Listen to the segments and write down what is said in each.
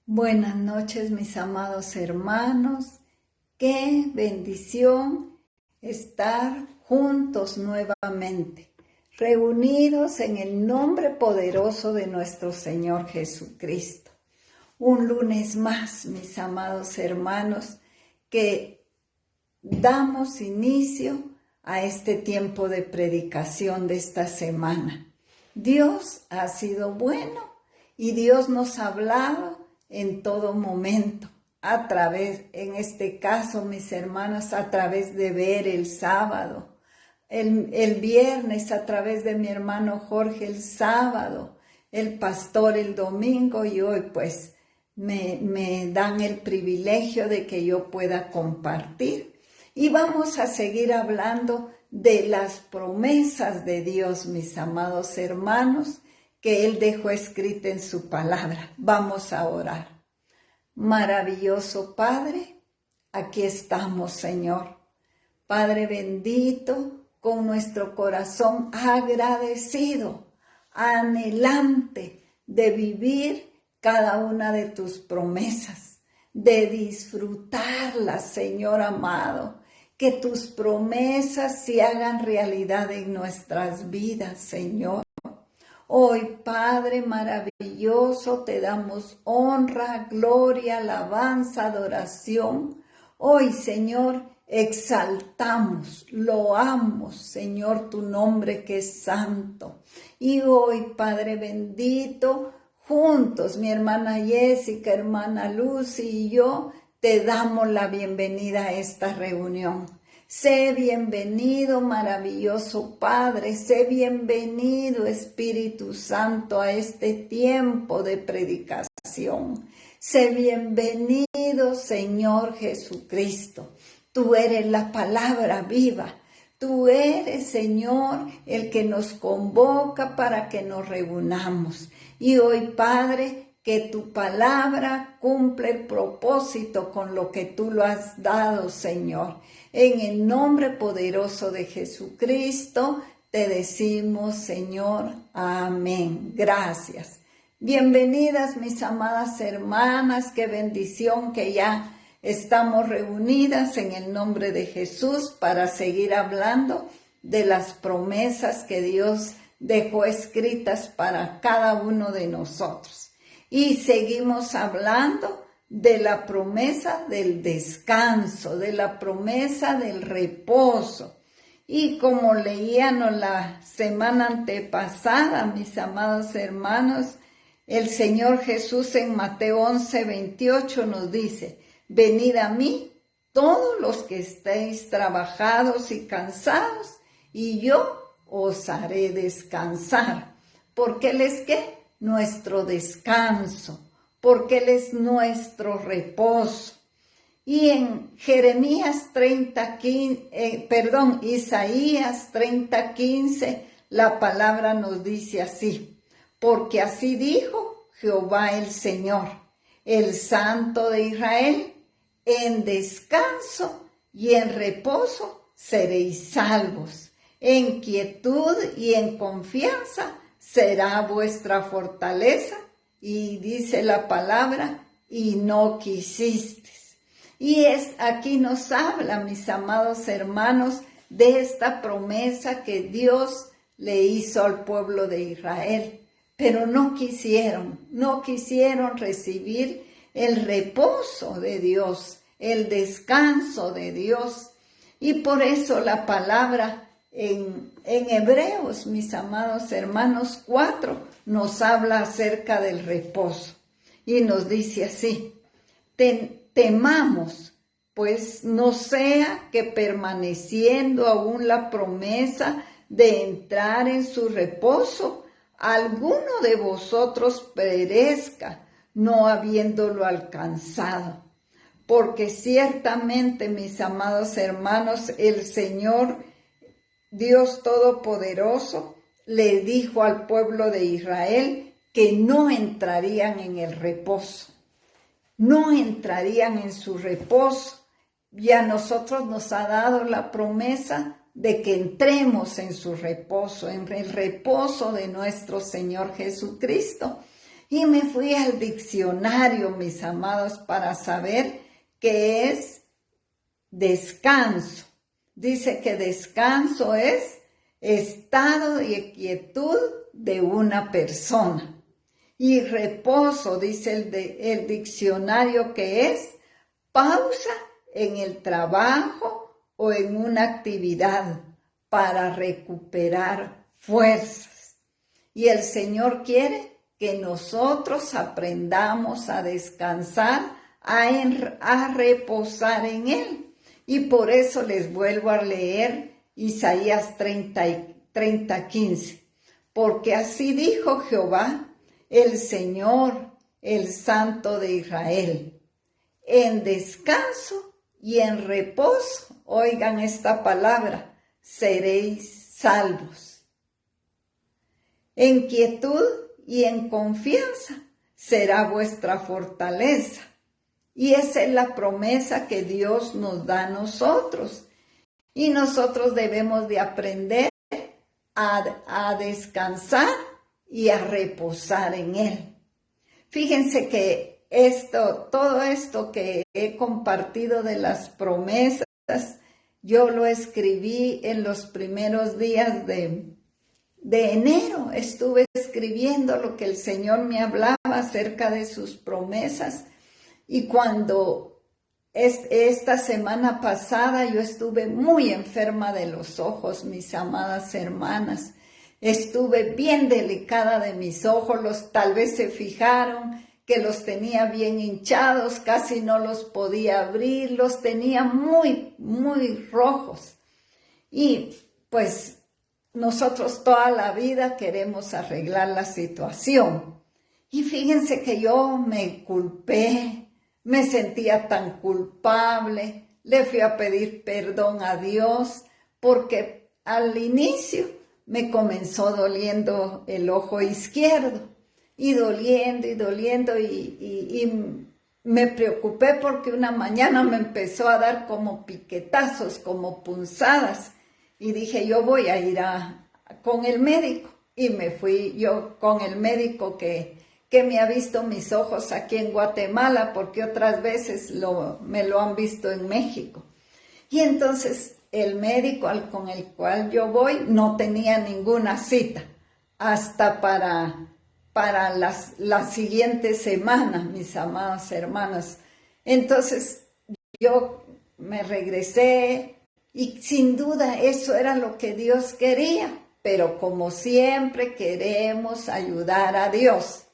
Buenas noches, mis amados hermanos. Qué bendición estar juntos nuevamente, reunidos en el nombre poderoso de nuestro Señor Jesucristo. Un lunes más, mis amados hermanos, que damos inicio a este tiempo de predicación de esta semana. Dios ha sido bueno y Dios nos ha hablado en todo momento, a través, en este caso, mis hermanas, a través de ver el sábado, el viernes a través de mi hermano Jorge el sábado, el pastor el domingo, y hoy pues me dan el privilegio de que yo pueda compartir. Y vamos a seguir hablando de las promesas de Dios, mis amados hermanos, que Él dejó escrita en su palabra. Vamos a orar. Maravilloso Padre, aquí estamos, Señor. Padre bendito, con nuestro corazón agradecido, anhelante de vivir cada una de tus promesas, de disfrutarlas, Señor amado. Que tus promesas se hagan realidad en nuestras vidas, Señor. Hoy, Padre maravilloso, te damos honra, gloria, alabanza, adoración. Hoy, Señor, exaltamos, loamos, Señor, tu nombre que es santo. Y hoy, Padre bendito, juntos, mi hermana Jessica, hermana Lucy y yo, te damos la bienvenida a esta reunión. Sé bienvenido, maravilloso Padre, sé bienvenido, Espíritu Santo, a este tiempo de predicación. Sé bienvenido, Señor Jesucristo. Tú eres la palabra viva. Tú eres, Señor, el que nos convoca para que nos reunamos. Y hoy, Padre, que tu palabra cumple el propósito con lo que tú lo has dado, Señor. En el nombre poderoso de Jesucristo te decimos, Señor, amén. Gracias. Bienvenidas, mis amadas hermanas, qué bendición que ya estamos reunidas en el nombre de Jesús para seguir hablando de las promesas que Dios dejó escritas para cada uno de nosotros. Y seguimos hablando de la promesa del descanso, de la promesa del reposo. Y como leíamos la semana antepasada, mis amados hermanos, el Señor Jesús en Mateo 11:28 nos dice: venid a mí todos los que estéis trabajados y cansados, y yo os haré descansar. Porque Él es ¿qué? Nuestro descanso, porque Él es nuestro reposo. Y en Isaías 30:15, la palabra nos dice así: porque así dijo Jehová el Señor, el Santo de Israel, en descanso y en reposo seréis salvos, en quietud y en confianza será vuestra fortaleza. Y dice la palabra, y no quisistes. Y aquí nos habla, mis amados hermanos, de esta promesa que Dios le hizo al pueblo de Israel. Pero no quisieron recibir el reposo de Dios, el descanso de Dios. Y por eso la palabra en Hebreos, mis amados hermanos, 4, nos habla acerca del reposo. Y nos dice así: temamos, pues no sea que permaneciendo aún la promesa de entrar en su reposo, alguno de vosotros perezca, no habiéndolo alcanzado. Porque ciertamente, mis amados hermanos, el Señor Dios Todopoderoso le dijo al pueblo de Israel que no entrarían en el reposo, no entrarían en su reposo. Y a nosotros nos ha dado la promesa de que entremos en su reposo, en el reposo de nuestro Señor Jesucristo. Y me fui al diccionario, mis amados, para saber qué es descanso. Dice que descanso es estado de quietud de una persona. Y reposo, dice el diccionario, que es pausa en el trabajo o en una actividad para recuperar fuerzas. Y el Señor quiere que nosotros aprendamos a descansar, a reposar en Él. Y por eso les vuelvo a leer Isaías 30:15. Porque así dijo Jehová, el Señor, el Santo de Israel: en descanso y en reposo, oigan esta palabra, seréis salvos. En quietud y en confianza será vuestra fortaleza. Y esa es la promesa que Dios nos da a nosotros. Y nosotros debemos de aprender a descansar y a reposar en Él. Fíjense que todo esto que he compartido de las promesas, yo lo escribí en los primeros días de enero. Estuve escribiendo lo que el Señor me hablaba acerca de sus promesas. Y cuando esta semana pasada yo estuve muy enferma de los ojos, mis amadas hermanas. Estuve bien delicada de mis ojos, tal vez se fijaron que los tenía bien hinchados, casi no los podía abrir, los tenía muy, muy rojos. Y pues nosotros toda la vida queremos arreglar la situación. Y fíjense que yo me culpé, me sentía tan culpable, le fui a pedir perdón a Dios, porque al inicio me comenzó doliendo el ojo izquierdo, y doliendo, y me preocupé porque una mañana me empezó a dar como piquetazos, como punzadas, y dije, yo voy a ir con el médico, y me fui yo con el médico que me ha visto mis ojos aquí en Guatemala, porque otras veces me lo han visto en México. Y entonces el médico con el cual yo voy no tenía ninguna cita hasta para la siguiente semana, mis amados hermanos. Entonces yo me regresé y sin duda eso era lo que Dios quería, pero como siempre queremos ayudar a Dios.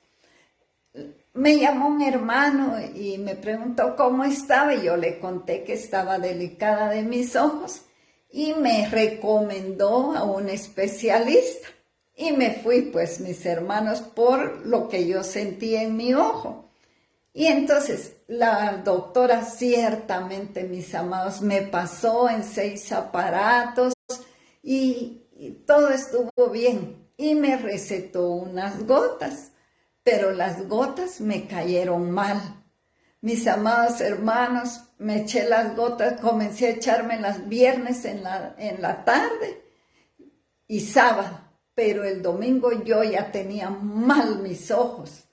Me llamó un hermano y me preguntó cómo estaba, y yo le conté que estaba delicada de mis ojos, y me recomendó a un especialista. Y me fui, pues, mis hermanos, por lo que yo sentía en mi ojo. Y entonces la doctora ciertamente, mis amados, me pasó en 6 aparatos y todo estuvo bien. Y me recetó unas gotas. Pero las gotas me cayeron mal. Mis amados hermanos, me eché las gotas, comencé a echármelas las viernes en la tarde y sábado, pero el domingo yo ya tenía mal mis ojos.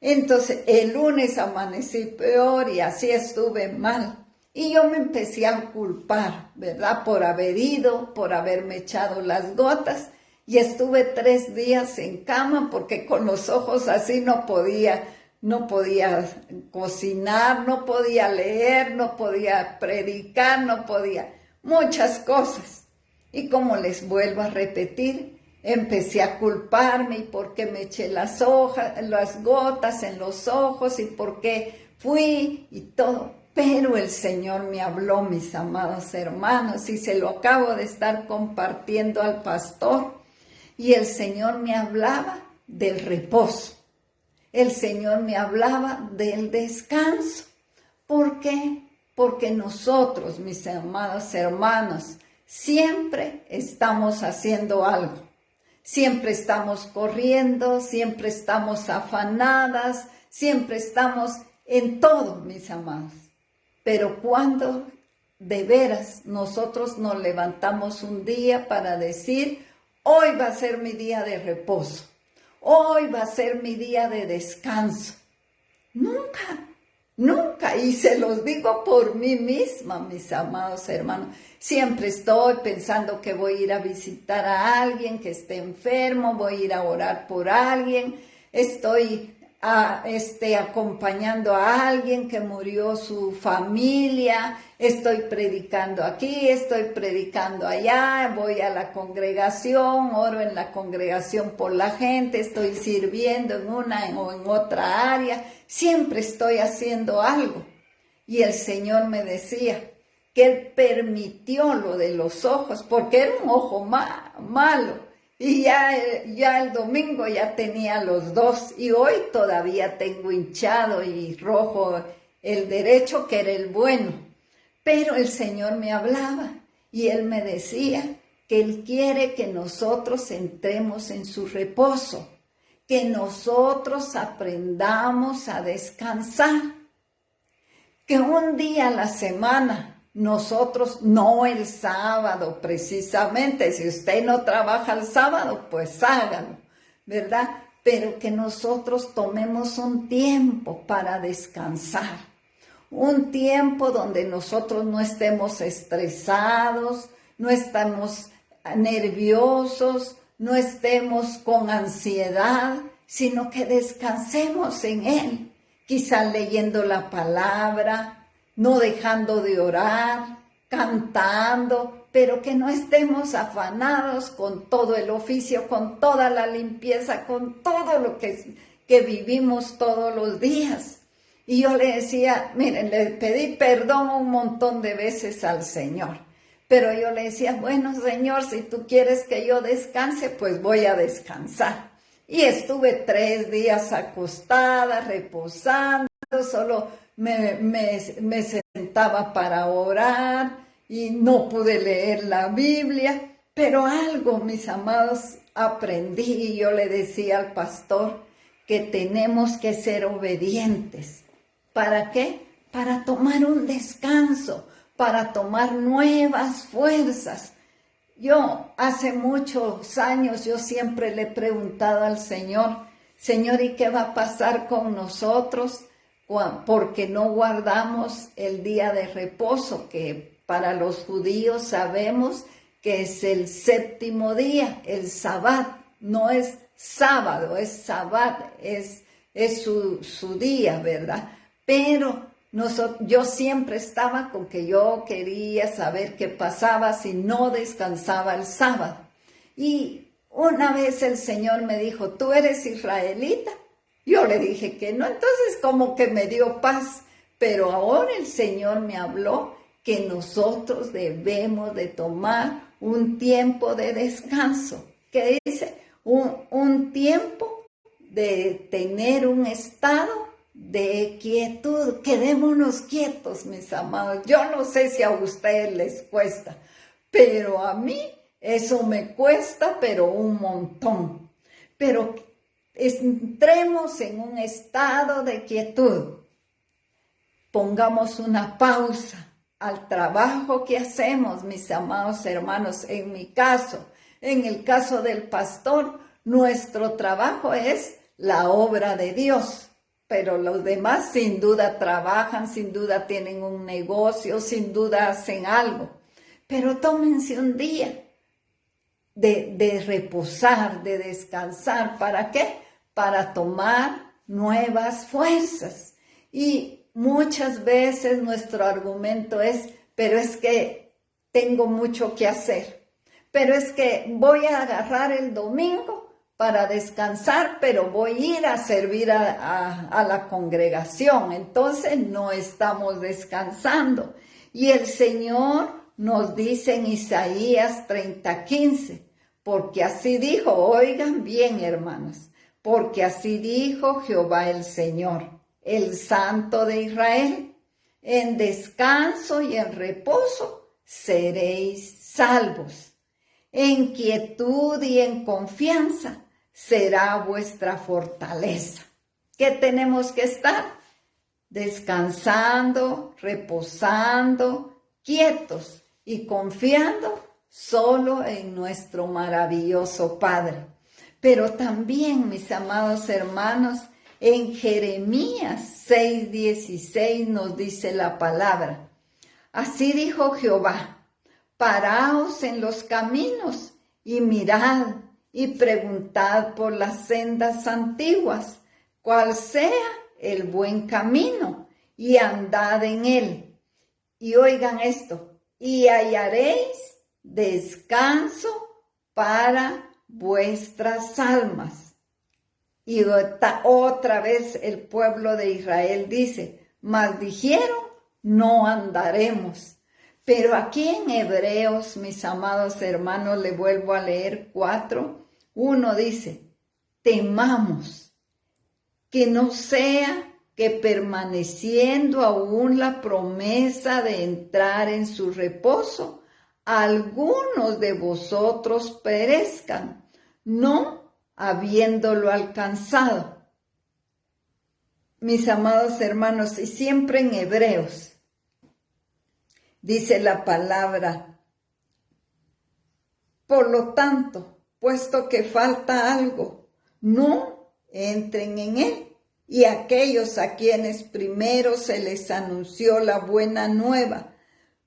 Entonces el lunes amanecí peor y así estuve mal. Y yo me empecé a culpar, ¿verdad? Por haber ido, por haberme echado las gotas. Y estuve 3 días en cama porque con los ojos así no podía cocinar, no podía leer, no podía predicar, no podía muchas cosas. Y como les vuelvo a repetir, empecé a culparme y por qué me eché las gotas en los ojos y por qué fui y todo. Pero el Señor me habló, mis amados hermanos, y se lo acabo de estar compartiendo al pastor. Y el Señor me hablaba del reposo. El Señor me hablaba del descanso. ¿Por qué? Porque nosotros, mis amados hermanos, siempre estamos haciendo algo. Siempre estamos corriendo, siempre estamos afanadas, siempre estamos en todo, mis amados. Pero cuando de veras nosotros nos levantamos un día para decir, hoy va a ser mi día de reposo. hoy va a ser mi día de descanso. Nunca, nunca. Y se los digo por mí misma, mis amados hermanos. Siempre estoy pensando que voy a ir a visitar a alguien que esté enfermo, voy a ir a orar por alguien, estoy acompañando a alguien que murió su familia, estoy predicando aquí, estoy predicando allá, voy a la congregación, oro en la congregación por la gente, estoy sirviendo en una o en otra área, siempre estoy haciendo algo. Y el Señor me decía que Él permitió lo de los ojos, porque era un ojo malo. Y ya el domingo ya tenía los dos y hoy todavía tengo hinchado y rojo el derecho, que era el bueno. Pero el Señor me hablaba y Él me decía que Él quiere que nosotros entremos en su reposo, que nosotros aprendamos a descansar, que un día a la semana nosotros, no el sábado precisamente, si usted no trabaja el sábado, pues hágalo, ¿verdad? Pero que nosotros tomemos un tiempo para descansar, un tiempo donde nosotros no estemos estresados, no estemos nerviosos, no estemos con ansiedad, sino que descansemos en Él, quizás leyendo la palabra, no dejando de orar, cantando, pero que no estemos afanados con todo el oficio, con toda la limpieza, con todo lo que vivimos todos los días. Y yo le decía, miren, le pedí perdón un montón de veces al Señor, pero yo le decía, bueno, Señor, si tú quieres que yo descanse, pues voy a descansar. Y estuve 3 días acostada, reposando, solo me sentaba para orar y no pude leer la Biblia, pero algo, mis amados, aprendí y yo le decía al pastor que tenemos que ser obedientes. ¿Para qué? Para tomar un descanso, para tomar nuevas fuerzas. Yo hace muchos años, yo siempre le he preguntado al Señor, Señor, ¿y qué va a pasar con nosotros? Porque no guardamos el día de reposo, que para los judíos sabemos que es el 7º día, el Sabbat, no es sábado, es Sabbat, es su día, ¿verdad? Pero yo siempre estaba con que yo quería saber qué pasaba si no descansaba el sábado. Y una vez el Señor me dijo, ¿tú eres israelita? Yo le dije que no, entonces como que me dio paz, pero ahora el Señor me habló que nosotros debemos de tomar un tiempo de descanso, que dice, un tiempo de tener un estado de quietud. Quedémonos quietos, mis amados. Yo no sé si a ustedes les cuesta, pero a mí eso me cuesta, pero un montón. Pero entremos en un estado de quietud. Pongamos una pausa al trabajo que hacemos, mis amados hermanos. En mi caso, en el caso del pastor, nuestro trabajo es la obra de Dios. Pero los demás sin duda trabajan, sin duda tienen un negocio, sin duda hacen algo. Pero tómense un día de reposar, de descansar. ¿Para qué? Para tomar nuevas fuerzas. Y muchas veces nuestro argumento es, pero es que tengo mucho que hacer. Pero es que voy a agarrar el domingo para descansar, pero voy a ir a servir a la congregación. Entonces no estamos descansando. Y el Señor nos dice en Isaías 30:15, porque así dijo, oigan bien, hermanos, porque así dijo Jehová el Señor, el Santo de Israel, en descanso y en reposo seréis salvos, en quietud y en confianza será vuestra fortaleza. ¿Qué tenemos que estar? Descansando, reposando, quietos y confiando solo en nuestro maravilloso Padre. Pero también, mis amados hermanos, en Jeremías 6:16 nos dice la palabra: así dijo Jehová, paraos en los caminos y mirad y preguntad por las sendas antiguas, cuál sea el buen camino, y andad en él. Y oigan esto, y hallaréis descanso para vuestras almas. Y otra vez el pueblo de Israel dice: mas dijeron, no andaremos. Pero aquí en Hebreos, mis amados hermanos, le vuelvo a leer 4:1 dice: temamos que no sea que permaneciendo aún la promesa de entrar en su reposo, algunos de vosotros perezcan, no habiéndolo alcanzado. Mis amados hermanos, y siempre en Hebreos dice la palabra: por lo tanto, puesto que falta algo, no entren en él. Y aquellos a quienes primero se les anunció la buena nueva,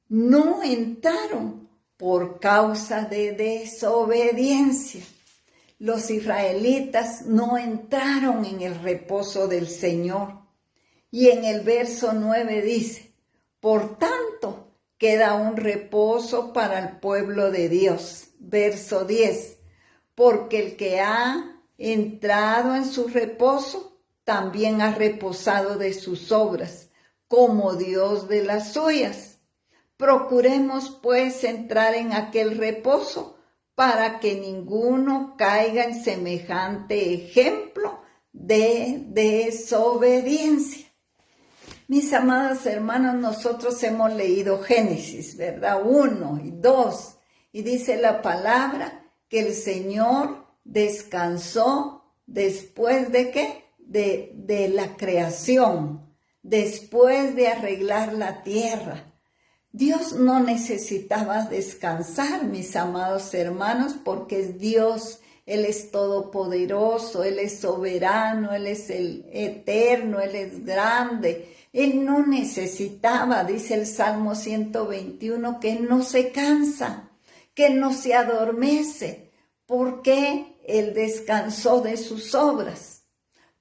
no entraron por causa de desobediencia. Los israelitas no entraron en el reposo del Señor. Y en el verso 9 dice: por tanto, queda un reposo para el pueblo de Dios. Verso 10, porque el que ha entrado en su reposo, también ha reposado de sus obras, como Dios de las suyas. Procuremos pues entrar en aquel reposo, para que ninguno caiga en semejante ejemplo de desobediencia. Mis amados hermanos, nosotros hemos leído Génesis, ¿verdad? 1 y 2, y dice la palabra que el Señor descansó después de ¿qué? De la creación, después de arreglar la tierra. Dios no necesitaba descansar, mis amados hermanos, porque es Dios. Él es todopoderoso, Él es soberano, Él es el eterno, Él es grande. Él no necesitaba, dice el Salmo 121, que Él no se cansa, que Él no se adormece, porque Él descansó de sus obras,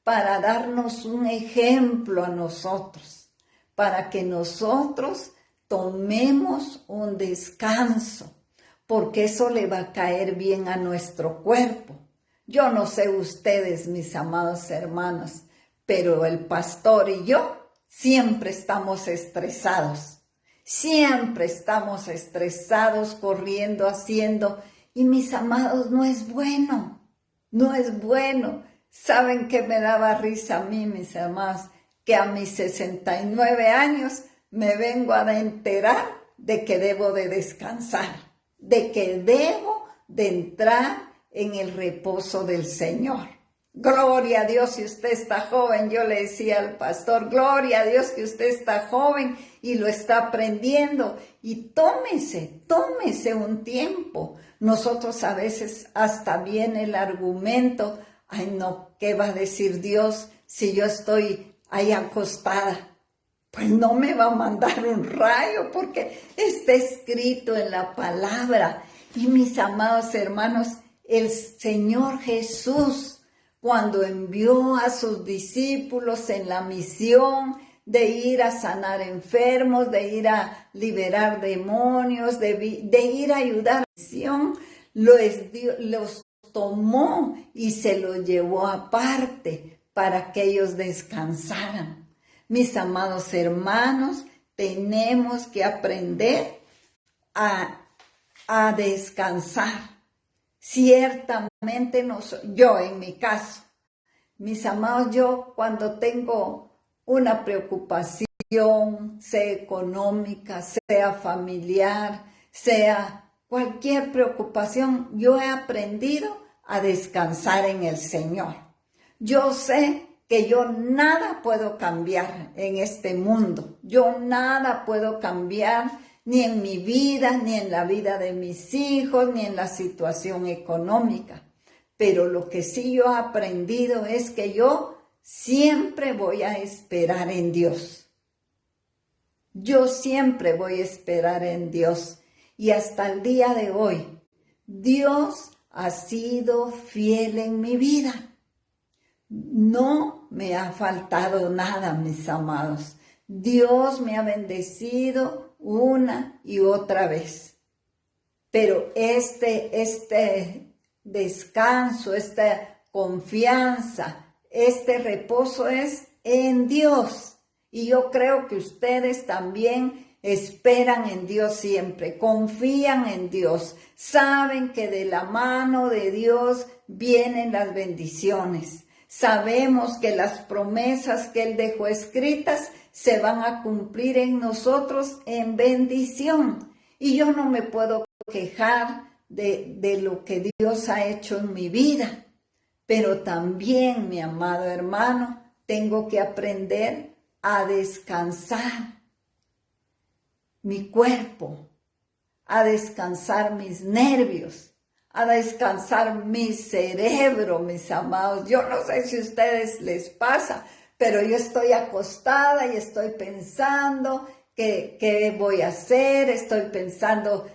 para darnos un ejemplo a nosotros, para que nosotros tomemos un descanso, porque eso le va a caer bien a nuestro cuerpo. Yo no sé ustedes, mis amados hermanos, pero el pastor y yo siempre estamos estresados, corriendo, haciendo, y mis amados, no es bueno, no es bueno. ¿Saben qué me daba risa a mí, mis amados? Que a mis 69 años me vengo a enterar de que debo de descansar, de que debo de entrar en el reposo del Señor. Gloria a Dios, si usted está joven, yo le decía al pastor, gloria a Dios que usted está joven y lo está aprendiendo, y tómese un tiempo. Nosotros a veces hasta viene el argumento: ay no, ¿qué va a decir Dios si yo estoy ahí acostada? Pues no me va a mandar un rayo, porque está escrito en la palabra. Y mis amados hermanos, el Señor Jesús, cuando envió a sus discípulos en la misión de ir a sanar enfermos, de ir a liberar demonios, de ir a ayudar a la misión, los tomó y se los llevó aparte para que ellos descansaran. Mis amados hermanos, tenemos que aprender a descansar. Ciertamente yo en mi caso, mis amados, yo cuando tengo una preocupación, sea económica, sea familiar, sea cualquier preocupación, yo he aprendido a descansar en el Señor. Yo sé que yo nada puedo cambiar en este mundo. Yo nada puedo cambiar ni en mi vida, ni en la vida de mis hijos, ni en la situación económica. pero lo que sí yo he aprendido es que yo siempre voy a esperar en Dios. Yo siempre voy a esperar en Dios. Y hasta el día de hoy, Dios ha sido fiel en mi vida. No me ha faltado nada, mis amados. Dios me ha bendecido una y otra vez. Pero este descanso, esta confianza, este reposo es en Dios. Y yo creo que ustedes también esperan en Dios siempre, confían en Dios, saben que de la mano de Dios vienen las bendiciones. Sabemos que las promesas que Él dejó escritas se van a cumplir en nosotros en bendición. Y yo no me puedo quejar de lo que Dios ha hecho en mi vida. Pero también, mi amado hermano, tengo que aprender a descansar mi cuerpo, a descansar mis nervios, a descansar mi cerebro, mis amados. Yo no sé si a ustedes les pasa, pero yo estoy acostada y estoy pensando qué voy a hacer, estoy pensando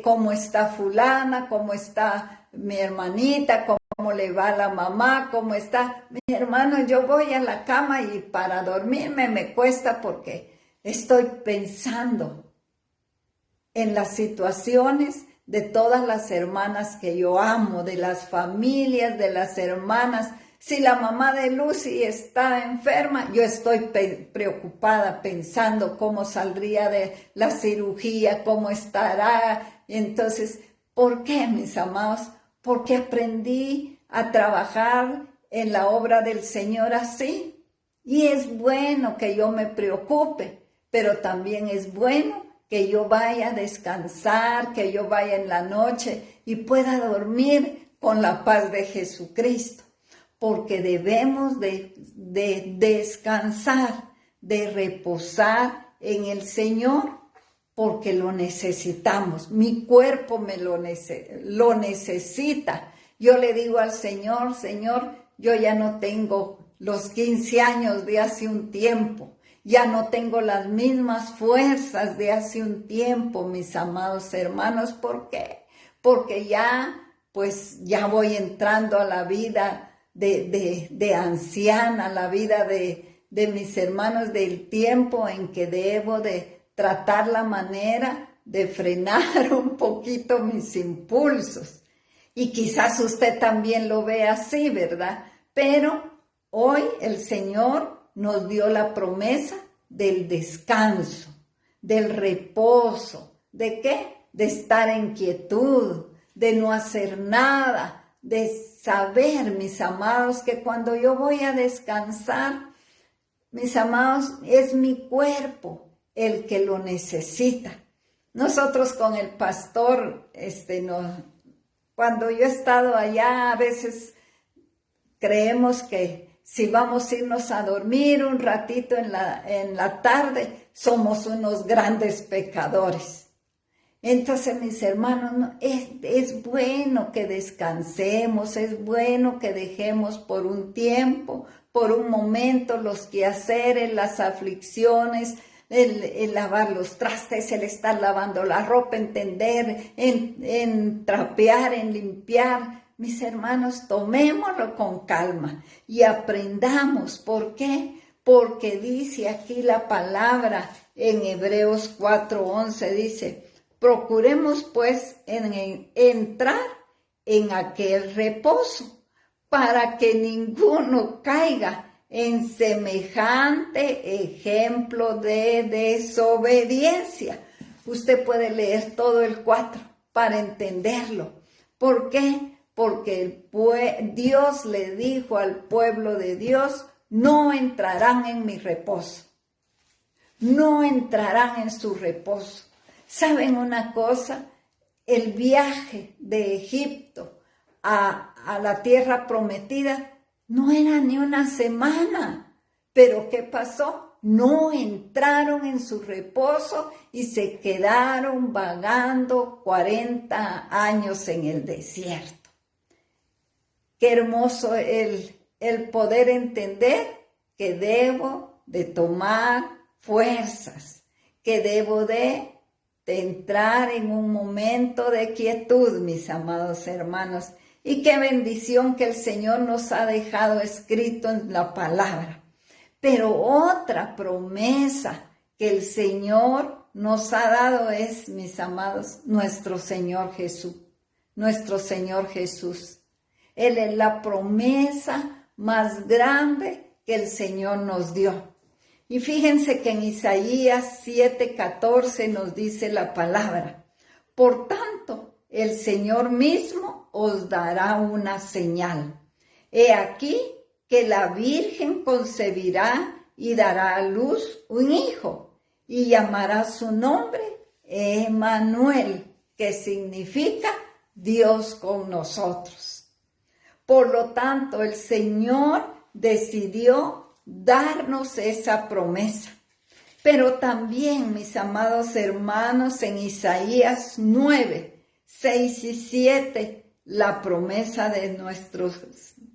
cómo está fulana, cómo está mi hermanita, cómo le va a la mamá, cómo está mi hermano. Yo voy a la cama y para dormirme me cuesta porque estoy pensando en las situaciones de todas las hermanas que yo amo, de las familias, de las hermanas. Si la mamá de Lucy está enferma, yo estoy preocupada pensando cómo saldría de la cirugía, cómo estará. Entonces, ¿por qué, mis amados? Porque aprendí a trabajar en la obra del Señor así. Y es bueno que yo me preocupe, pero también es bueno que yo vaya a descansar, que yo vaya en la noche y pueda dormir con la paz de Jesucristo. Porque debemos de descansar, de reposar en el Señor, porque lo necesitamos. Mi cuerpo lo necesita. Yo le digo al Señor, Señor, yo ya no tengo los 15 años de hace un tiempo. Ya no tengo las mismas fuerzas de hace un tiempo, mis amados hermanos. ¿Por qué? Porque ya voy entrando a la vida de anciana, a la vida de mis hermanos, del tiempo en que debo de tratar la manera de frenar un poquito mis impulsos. Y quizás usted también lo ve así, ¿verdad? Pero hoy el Señor nos dio la promesa del descanso, del reposo. ¿De qué? De estar en quietud, de no hacer nada, de saber, mis amados, que cuando yo voy a descansar, mis amados, es mi cuerpo el que lo necesita. Nosotros con el pastor, cuando yo he estado allá, a veces creemos que si vamos a irnos a dormir un ratito en la tarde, somos unos grandes pecadores. Entonces, mis hermanos, es bueno que descansemos, es bueno que dejemos por un tiempo, por un momento, los quehaceres, las aflicciones, el lavar los trastes, el estar lavando la ropa, en tender, en trapear, en limpiar. Mis hermanos, tomémoslo con calma y aprendamos. ¿Por qué? Porque dice aquí la palabra en Hebreos 4:11, dice: procuremos pues entrar en aquel reposo, para que ninguno caiga en semejante ejemplo de desobediencia. Usted puede leer todo el 4 para entenderlo. ¿Por qué? Porque Dios le dijo al pueblo de Dios: no entrarán en mi reposo. No entrarán en su reposo. ¿Saben una cosa? El viaje de Egipto a la tierra prometida no era ni una semana. ¿Pero qué pasó? No entraron en su reposo y se quedaron vagando 40 años en el desierto. Qué hermoso el poder entender que debo de tomar fuerzas, que debo de entrar en un momento de quietud, mis amados hermanos. Y qué bendición que el Señor nos ha dejado escrito en la palabra. Pero otra promesa que el Señor nos ha dado es, mis amados, nuestro Señor Jesús. Nuestro Señor Jesús. Él es la promesa más grande que el Señor nos dio. Y fíjense que en Isaías 7:14 nos dice la palabra: por tanto, el Señor mismo os dará una señal. He aquí que la Virgen concebirá y dará a luz un hijo, y llamará su nombre Emmanuel, que significa Dios con nosotros. Por lo tanto, el Señor decidió darnos esa promesa. Pero también, mis amados hermanos, en Isaías 9, 6 y 7, la promesa de nuestro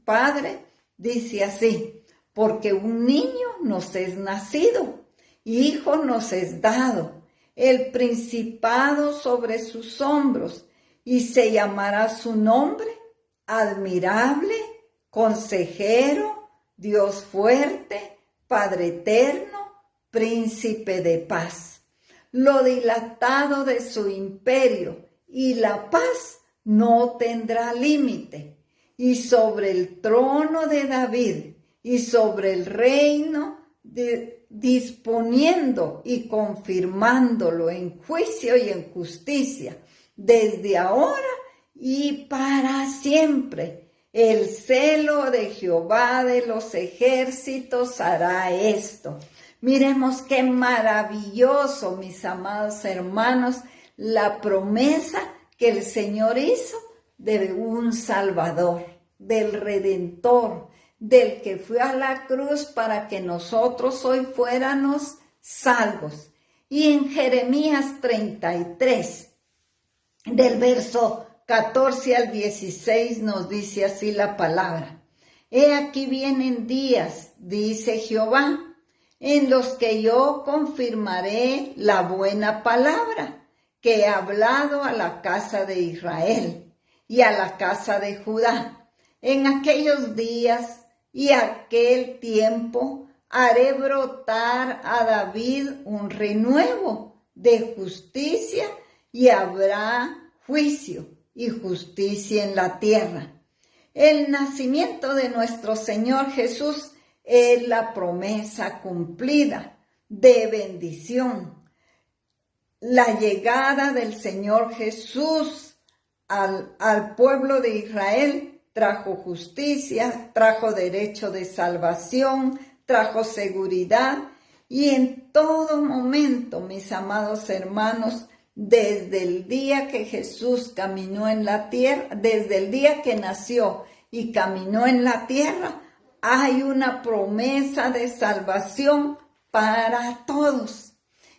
Padre dice así: porque un niño nos es nacido, hijo nos es dado, el principado sobre sus hombros, y se llamará su nombre Admirable, Consejero, Dios fuerte, Padre eterno, Príncipe de paz. Lo dilatado de su imperio y la paz no tendrá límite. Y sobre el trono de David y sobre el reino, disponiendo y confirmándolo en juicio y en justicia, desde ahora y para siempre. El celo de Jehová de los ejércitos hará esto. Miremos qué maravilloso, mis amados hermanos, la promesa que el Señor hizo de un Salvador, del Redentor, del que fue a la cruz para que nosotros hoy fuéramos salvos. Y en Jeremías 33, del verso 14 al 16 nos dice así la palabra: he aquí vienen días, dice Jehová, en los que yo confirmaré la buena palabra que he hablado a la casa de Israel y a la casa de Judá. En aquellos días y aquel tiempo haré brotar a David un renuevo de justicia, y habrá juicio y justicia en la tierra. El nacimiento de nuestro Señor Jesús es la promesa cumplida de bendición. La llegada del Señor Jesús al pueblo de Israel trajo justicia, trajo derecho de salvación, trajo seguridad, y en todo momento, mis amados hermanos, desde el día que Jesús caminó en la tierra, desde el día que nació y caminó en la tierra, hay una promesa de salvación para todos.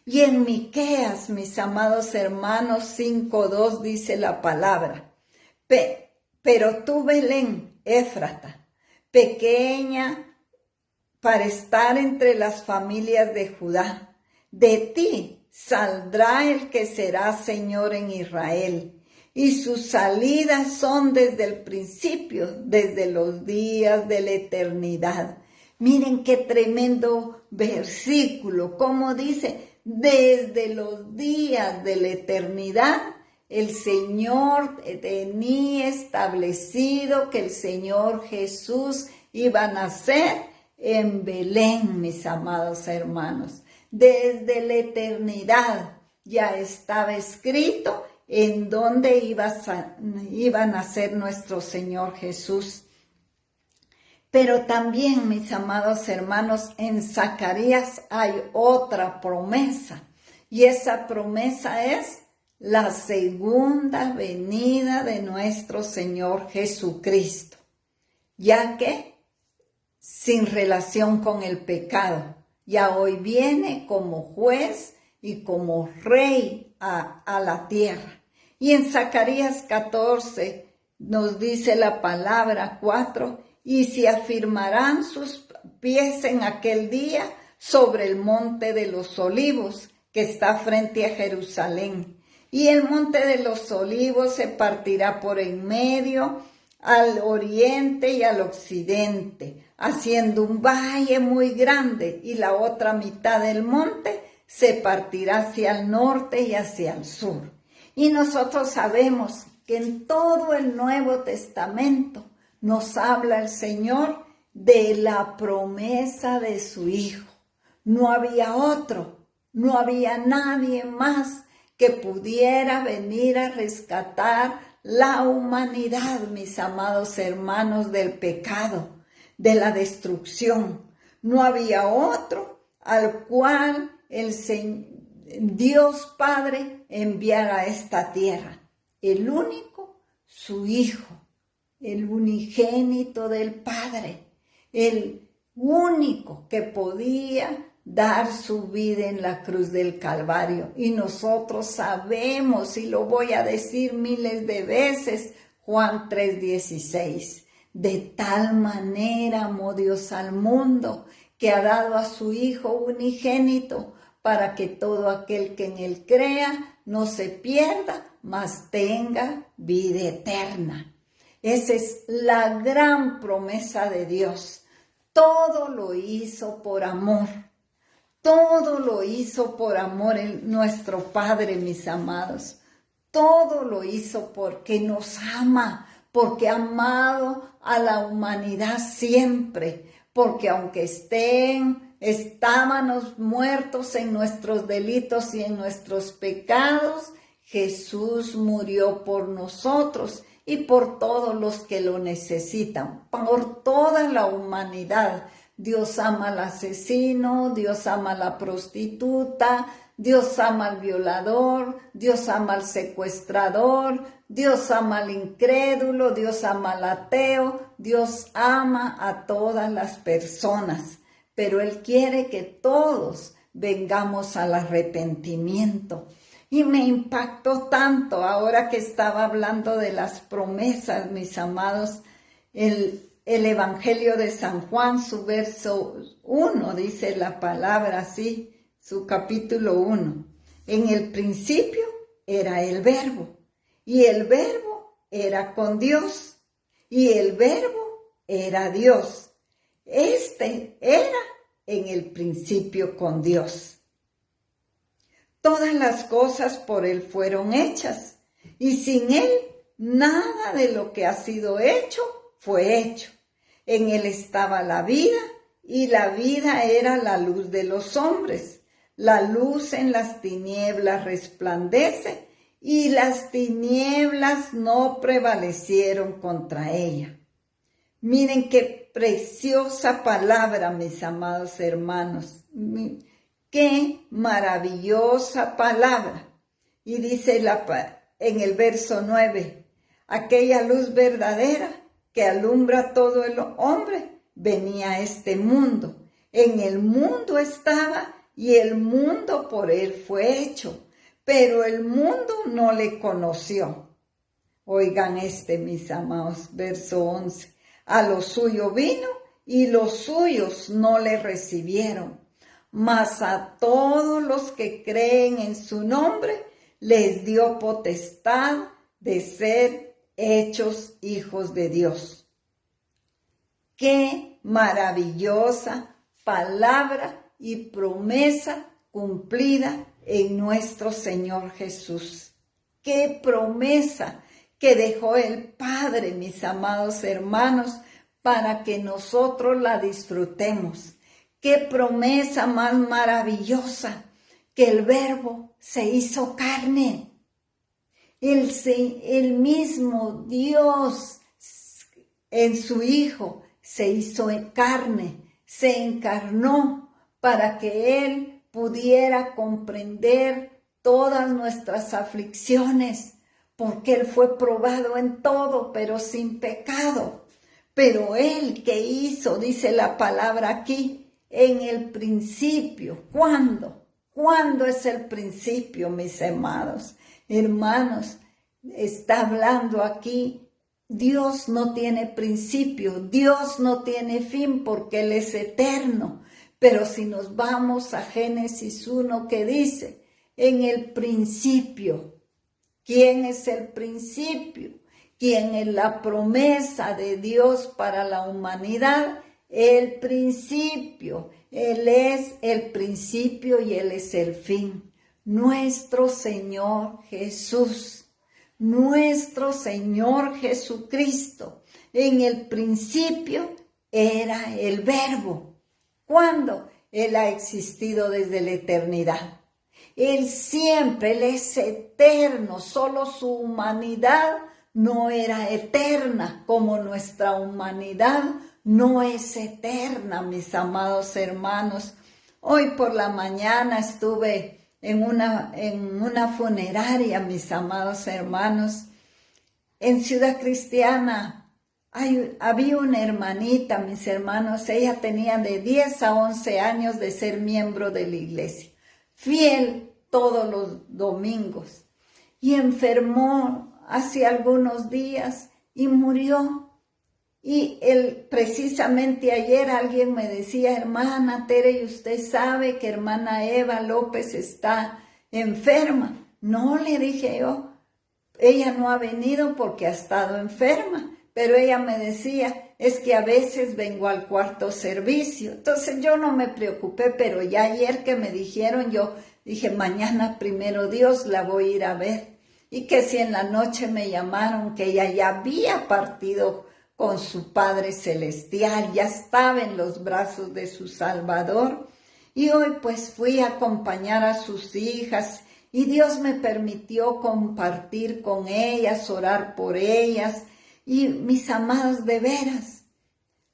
Y en Miqueas, mis amados hermanos, 5:2 dice la palabra: pero tú, Belén, Éfrata, pequeña para estar entre las familias de Judá, de ti saldrá el que será Señor en Israel, y sus salidas son desde el principio, desde los días de la eternidad. Miren qué tremendo versículo, como dice: desde los días de la eternidad, el Señor tenía establecido que el Señor Jesús iba a nacer en Belén, mis amados hermanos. Desde la eternidad ya estaba escrito en dónde iba a nacer nuestro Señor Jesús. Pero también, mis amados hermanos, en Zacarías hay otra promesa, y esa promesa es la segunda venida de nuestro Señor Jesucristo, ya que sin relación con el pecado, ya hoy viene como juez y como rey a la tierra. Y en Zacarías 14, nos dice la palabra 4, y se afirmarán sus pies en aquel día sobre el monte de los olivos que está frente a Jerusalén. Y el monte de los olivos se partirá por en medio al oriente y al occidente, haciendo un valle muy grande, y la otra mitad del monte se partirá hacia el norte y hacia el sur. Y nosotros sabemos que en todo el Nuevo Testamento nos habla el Señor de la promesa de su Hijo. No había otro, no había nadie más que pudiera venir a rescatar la humanidad, mis amados hermanos, del pecado, de la destrucción. No había otro al cual el Dios Padre enviara a esta tierra. El único, su Hijo, el unigénito del Padre, el único que podía dar su vida en la cruz del Calvario. Y nosotros sabemos, y lo voy a decir miles de veces, Juan 3:16, de tal manera amó Dios al mundo que ha dado a su Hijo unigénito, para que todo aquel que en él crea no se pierda, mas tenga vida eterna. Esa es la gran promesa de Dios. Todo lo hizo por amor. Todo lo hizo por amor nuestro Padre, mis amados. Todo lo hizo porque nos ama, porque ha amado a la humanidad siempre, porque aunque estábamos muertos en nuestros delitos y en nuestros pecados, Jesús murió por nosotros y por todos los que lo necesitan, por toda la humanidad. Dios ama al asesino, Dios ama a la prostituta, Dios ama al violador, Dios ama al secuestrador, Dios ama al incrédulo, Dios ama al ateo, Dios ama a todas las personas, pero Él quiere que todos vengamos al arrepentimiento. Y me impactó tanto ahora que estaba hablando de las promesas, mis amados, el Evangelio de San Juan, su verso 1, dice la palabra así, su capítulo 1. En el principio era el Verbo, y el Verbo era con Dios, y el Verbo era Dios. Este era en el principio con Dios. Todas las cosas por Él fueron hechas, y sin Él nada de lo que ha sido hecho fue hecho. En Él estaba la vida, y la vida era la luz de los hombres. La luz en las tinieblas resplandece, y las tinieblas no prevalecieron contra ella. Miren qué preciosa palabra, mis amados hermanos. Qué maravillosa palabra. Y dice en el verso 9, aquella luz verdadera que alumbra a todo el hombre, venía a este mundo. En el mundo estaba, y el mundo por Él fue hecho, pero el mundo no le conoció. Oigan mis amados, verso 11. A lo suyo vino, y los suyos no le recibieron. Mas a todos los que creen en su nombre, les dio potestad de ser hechos hijos de Dios. Qué maravillosa palabra y promesa cumplida en nuestro Señor Jesús. Qué promesa que dejó el Padre, mis amados hermanos, para que nosotros la disfrutemos. Qué promesa más maravillosa, que el Verbo se hizo carne. El mismo Dios en su Hijo se hizo carne, se encarnó para que Él pudiera comprender todas nuestras aflicciones, porque Él fue probado en todo, pero sin pecado. Pero Él, ¿qué hizo? Dice la palabra aquí, en el principio. ¿Cuándo? ¿Cuándo es el principio, mis amados? Hermanos, está hablando aquí Dios no tiene principio, Dios no tiene fin porque Él es eterno. Pero si nos vamos a Génesis 1 que dice, en el principio, ¿quién es el principio? ¿Quién es la promesa de Dios para la humanidad? El principio. Él es el principio y Él es el fin. Nuestro Señor Jesús. Nuestro Señor Jesucristo. En el principio era el Verbo. ¿Cuándo? Él ha existido desde la eternidad. Él siempre, Él es eterno. Solo su humanidad no era eterna, como nuestra humanidad no es eterna, mis amados hermanos. Hoy por la mañana estuve en una funeraria, mis amados hermanos. En Ciudad Cristiana había una hermanita, mis hermanos, ella tenía de 10 a 11 años de ser miembro de la iglesia, fiel todos los domingos, y enfermó hace algunos días y murió. Y precisamente ayer alguien me decía, hermana Tere, ¿y usted sabe que hermana Eva López está enferma? No, le dije yo, ella no ha venido porque ha estado enferma, pero ella me decía, es que a veces vengo al cuarto servicio. Entonces yo no me preocupé, pero ya ayer que me dijeron, yo dije, mañana primero Dios la voy a ir a ver. Y que si en la noche me llamaron que ella ya había partido con su Padre Celestial, ya estaba en los brazos de su Salvador. Y hoy pues fui a acompañar a sus hijas y Dios me permitió compartir con ellas, orar por ellas. Y mis amados, de veras,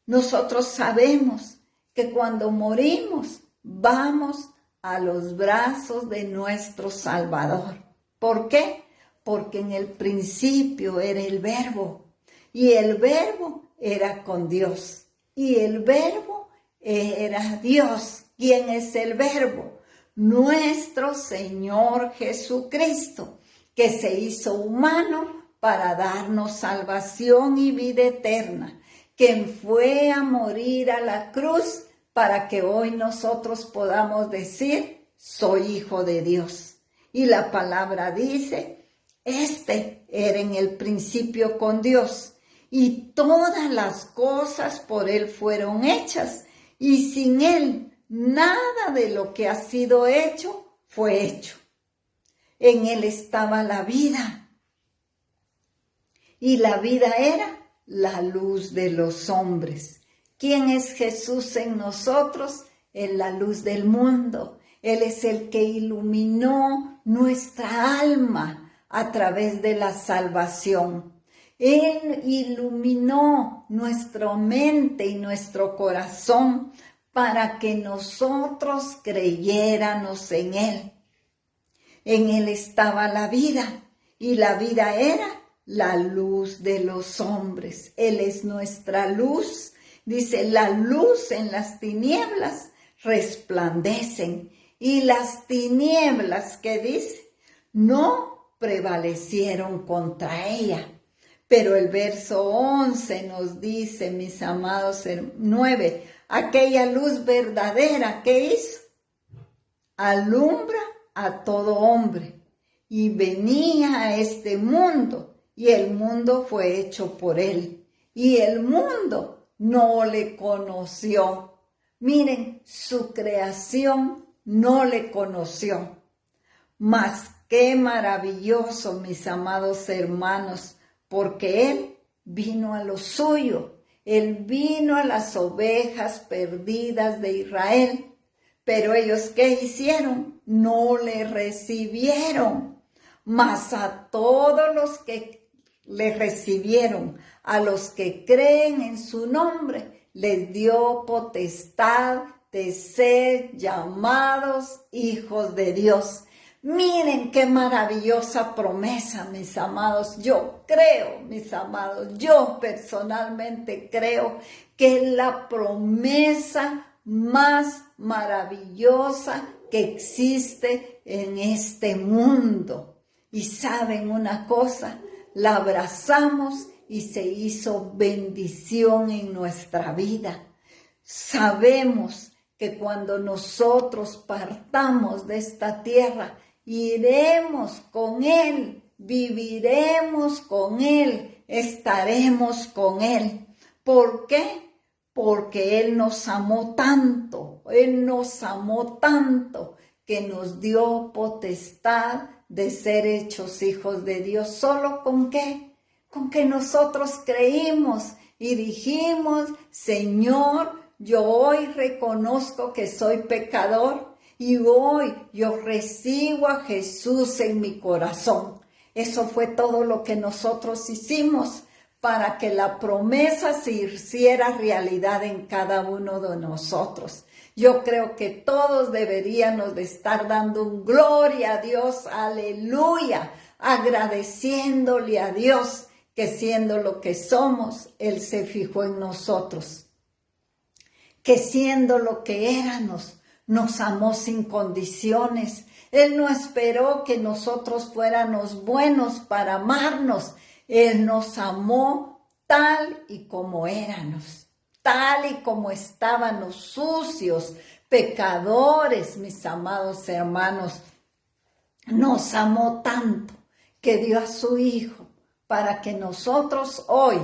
nosotros sabemos que cuando morimos vamos a los brazos de nuestro Salvador. ¿Por qué? Porque en el principio era el Verbo. Y el Verbo era con Dios. Y el Verbo era Dios. ¿Quién es el Verbo? Nuestro Señor Jesucristo, que se hizo humano para darnos salvación y vida eterna. Quien fue a morir a la cruz para que hoy nosotros podamos decir, soy hijo de Dios. Y la palabra dice, este era en el principio con Dios. Y todas las cosas por Él fueron hechas, y sin Él nada de lo que ha sido hecho fue hecho. En Él estaba la vida, y la vida era la luz de los hombres. ¿Quién es Jesús en nosotros? Es la luz del mundo. Él es el que iluminó nuestra alma a través de la salvación. Él iluminó nuestra mente y nuestro corazón para que nosotros creyéramos en Él. En Él estaba la vida y la vida era la luz de los hombres. Él es nuestra luz. Dice, la luz en las tinieblas resplandecen y las tinieblas, ¿qué dice? No prevalecieron contra ella. Pero el verso 11 nos dice, mis amados, 9, aquella luz verdadera, ¿qué hizo? Alumbra a todo hombre y venía a este mundo y el mundo fue hecho por él y el mundo no le conoció. Miren, su creación no le conoció. Mas qué maravilloso, mis amados hermanos, porque Él vino a lo suyo. Él vino a las ovejas perdidas de Israel. Pero ellos, ¿qué hicieron? No le recibieron. Mas a todos los que le recibieron, a los que creen en su nombre, les dio potestad de ser llamados hijos de Dios. Miren qué maravillosa promesa, mis amados. Yo creo, mis amados, yo personalmente creo que es la promesa más maravillosa que existe en este mundo. Y saben una cosa, la abrazamos y se hizo bendición en nuestra vida. Sabemos que cuando nosotros partamos de esta tierra, iremos con Él, viviremos con Él, estaremos con Él. ¿Por qué? Porque Él nos amó tanto, que nos dio potestad de ser hechos hijos de Dios. ¿Solo con qué? Con que nosotros creímos y dijimos: Señor, yo hoy reconozco que soy pecador y hoy yo recibo a Jesús en mi corazón. Eso fue todo lo que nosotros hicimos para que la promesa se hiciera realidad en cada uno de nosotros. Yo creo que todos deberíamos de estar dando un gloria a Dios, aleluya, agradeciéndole a Dios que siendo lo que somos, Él se fijó en nosotros. Que siendo lo que éramos, nos amó sin condiciones. Él no esperó que nosotros fuéramos buenos para amarnos. Él nos amó tal y como éramos, tal y como estábamos sucios, pecadores, mis amados hermanos. Nos amó tanto que dio a su Hijo para que nosotros hoy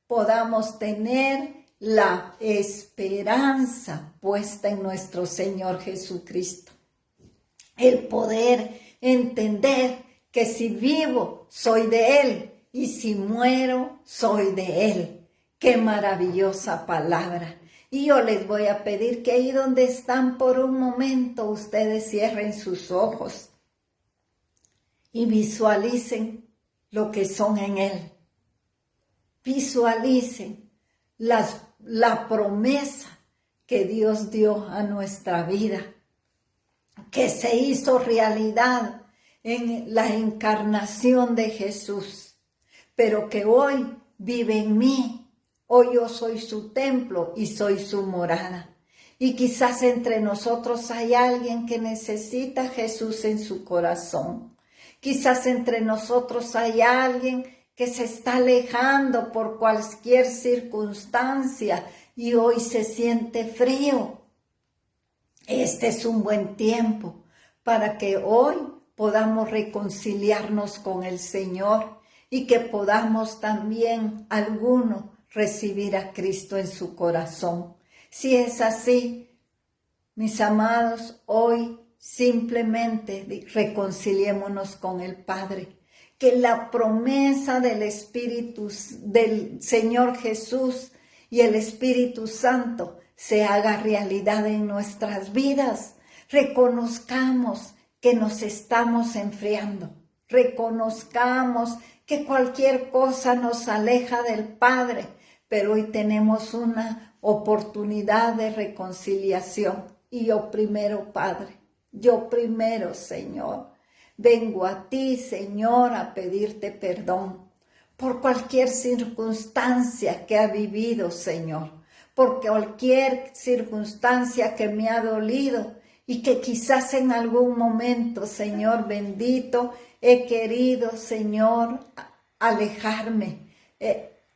podamos tener la esperanza puesta en nuestro Señor Jesucristo. El poder entender que si vivo, soy de Él, y si muero, soy de Él. ¡Qué maravillosa palabra! Y yo les voy a pedir que ahí donde están por un momento, ustedes cierren sus ojos y visualicen lo que son en Él. Visualicen la promesa que Dios dio a nuestra vida, que se hizo realidad en la encarnación de Jesús, pero que hoy vive en mí. Hoy yo soy su templo y soy su morada. Y quizás entre nosotros hay alguien que necesita a Jesús en su corazón. Quizás entre nosotros hay alguien que se está alejando por cualquier circunstancia y hoy se siente frío. Este es un buen tiempo para que hoy podamos reconciliarnos con el Señor y que podamos también alguno recibir a Cristo en su corazón. Si es así, mis amados, hoy simplemente reconciliémonos con el Padre. Que la promesa del Espíritu, del Señor Jesús y el Espíritu Santo se haga realidad en nuestras vidas. Reconozcamos que nos estamos enfriando. Reconozcamos que cualquier cosa nos aleja del Padre, pero hoy tenemos una oportunidad de reconciliación. Y yo primero, Padre, yo primero, Señor, vengo a ti, Señor, a pedirte perdón por cualquier circunstancia que ha vivido, Señor, por cualquier circunstancia que me ha dolido y que quizás en algún momento, Señor bendito, he querido, Señor, alejarme.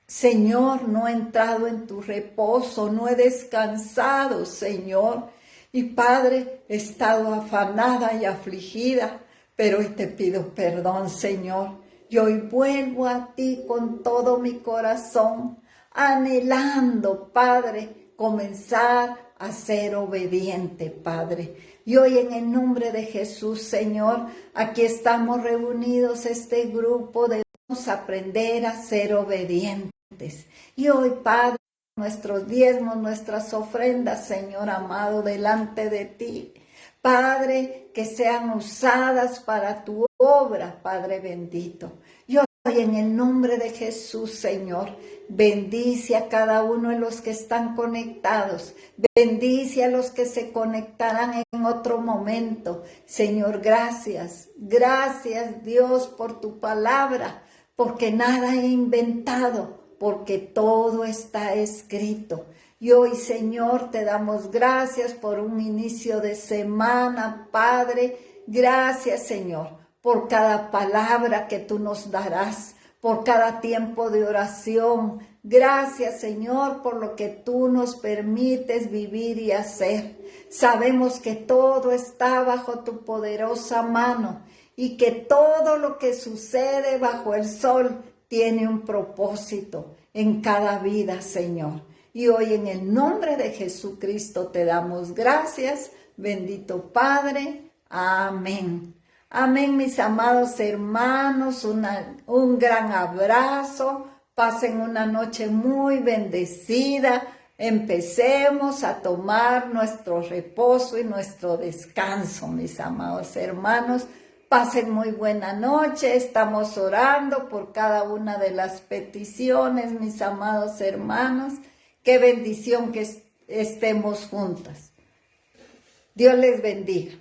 Señor, no he entrado en tu reposo, no he descansado, Señor. Y Padre, he estado afanada y afligida, pero hoy te pido perdón, Señor. Y hoy vuelvo a ti con todo mi corazón, anhelando, Padre, comenzar a ser obediente, Padre. Y hoy en el nombre de Jesús, Señor, aquí estamos reunidos este grupo de aprender a ser obedientes. Y hoy, Padre, nuestros diezmos, nuestras ofrendas, Señor amado, delante de ti, Padre, que sean usadas para tu obra, Padre bendito. Yo hoy en el nombre de Jesús, Señor, bendice a cada uno de los que están conectados, bendice a los que se conectarán en otro momento. Señor, gracias, gracias Dios por tu palabra, porque nada he inventado, porque todo está escrito. Y hoy, Señor, te damos gracias por un inicio de semana, Padre. Gracias, Señor, por cada palabra que tú nos darás, por cada tiempo de oración. Gracias, Señor, por lo que tú nos permites vivir y hacer. Sabemos que todo está bajo tu poderosa mano y que todo lo que sucede bajo el sol tiene un propósito en cada vida, Señor. Y hoy en el nombre de Jesucristo te damos gracias, bendito Padre. Amén. Amén, mis amados hermanos, un gran abrazo. Pasen una noche muy bendecida. Empecemos a tomar nuestro reposo y nuestro descanso, mis amados hermanos. Pasen muy buena noche. Estamos orando por cada una de las peticiones, mis amados hermanos. Qué bendición que estemos juntas. Dios les bendiga.